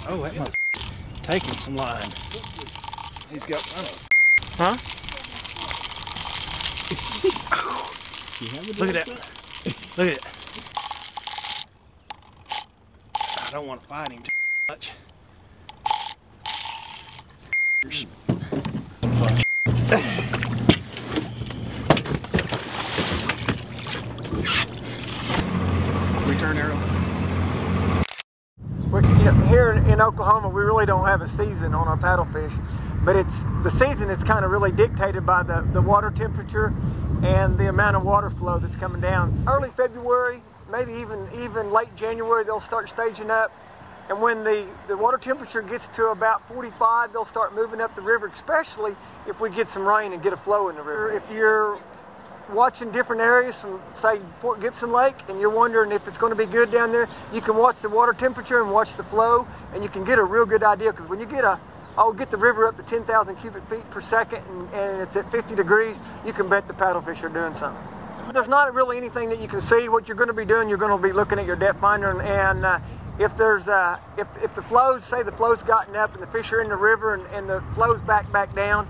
Oh, that mother taking some line. He's got, huh? Look at that. Look at it. I don't want to fight him too much. Return arrow. Here in Oklahoma, we really don't have a season on our paddlefish, but the season is kind of really dictated by the water temperature and the amount of water flow that's coming down. Early February, maybe even late January, they'll start staging up. And when the water temperature gets to about 45, they'll start moving up the river, especially if we get some rain and get a flow in the river. If you're watching different areas from, say, Fort Gibson Lake, and you're wondering if it's going to be good down there, you can watch the water temperature and watch the flow, and you can get a real good idea. Because when you get the river up to 10,000 cubic feet per second, and it's at 50 degrees, you can bet the paddlefish are doing something. There's not really anything that you can see. What you're going to be doing, you're going to be looking at your depth finder, and if there's if the flows, say the flow's gotten up and the fish are in the river and the flow's back down,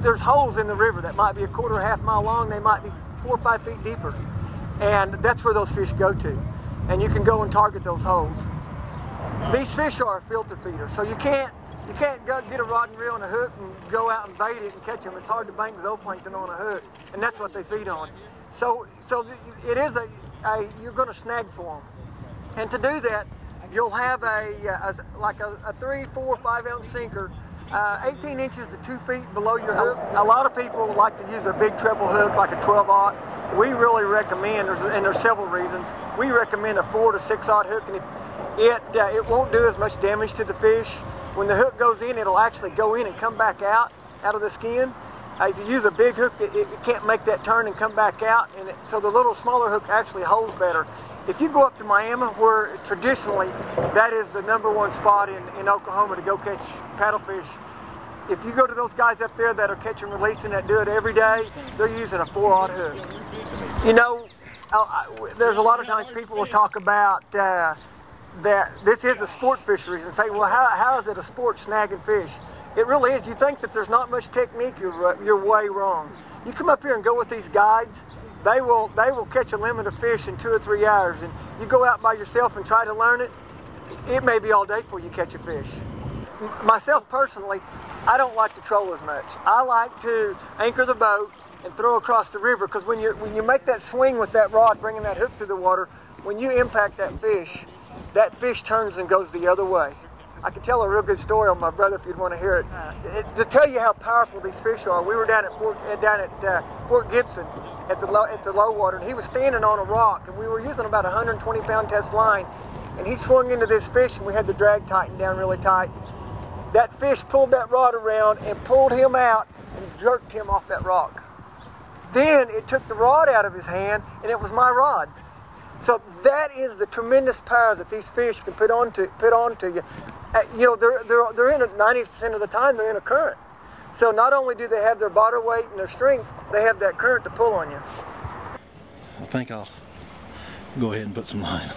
there's holes in the river that might be a quarter or half mile long. They might be 4 or 5 feet deeper, and that's where those fish go to, and you can go and target those holes. These fish are a filter feeder, so you can't go get a rod and reel and a hook and go out and bait it and catch them. It's hard to bank zooplankton on a hook, and that's what they feed on. So it is you're going to snag for them, and to do that, you'll have like a 3, 4, 5 ounce sinker, 18 inches to 2 feet below your hook. A lot of people like to use a big treble hook like a 12-aught. We really recommend, and there's several reasons, we recommend a 4 to 6-aught hook, and it won't do as much damage to the fish. When the hook goes in, it'll actually go in and come back out of the skin. If you use a big hook, it can't make that turn and come back out, and so the little smaller hook actually holds better. If you go up to Miami, where traditionally that is the #1 spot in Oklahoma to go catch paddlefish, if you go to those guys up there that are catch and releasing, that do it every day, they're using a 4-aught hook. You know, there's a lot of times people will talk about that this is a sport fisheries and say, well, how is it a sport snagging fish? It really is. You think that there's not much technique, you're way wrong. You come up here and go with these guides, they will catch a limit of fish in 2 or 3 hours, and you go out by yourself and try to learn it, it may be all day before you catch a fish. Myself personally, I don't like to troll as much. I like to anchor the boat and throw across the river, because when you make that swing with that rod, bringing that hook through the water, when you impact that fish turns and goes the other way. I could tell a real good story on my brother if you'd want to hear it. To tell you how powerful these fish are, we were down at Fort Gibson at the low water, and he was standing on a rock, and we were using about 120-pound test line, and he swung into this fish, and we had the drag tightened down really tight. That fish pulled that rod around and pulled him out and jerked him off that rock. Then it took the rod out of his hand, and it was my rod. So that is the tremendous power that these fish can put onto you. You know, they're in it 90% of the time. They're in a current. So not only do they have their body weight and their strength, they have that current to pull on you. I think I'll go ahead and put some line.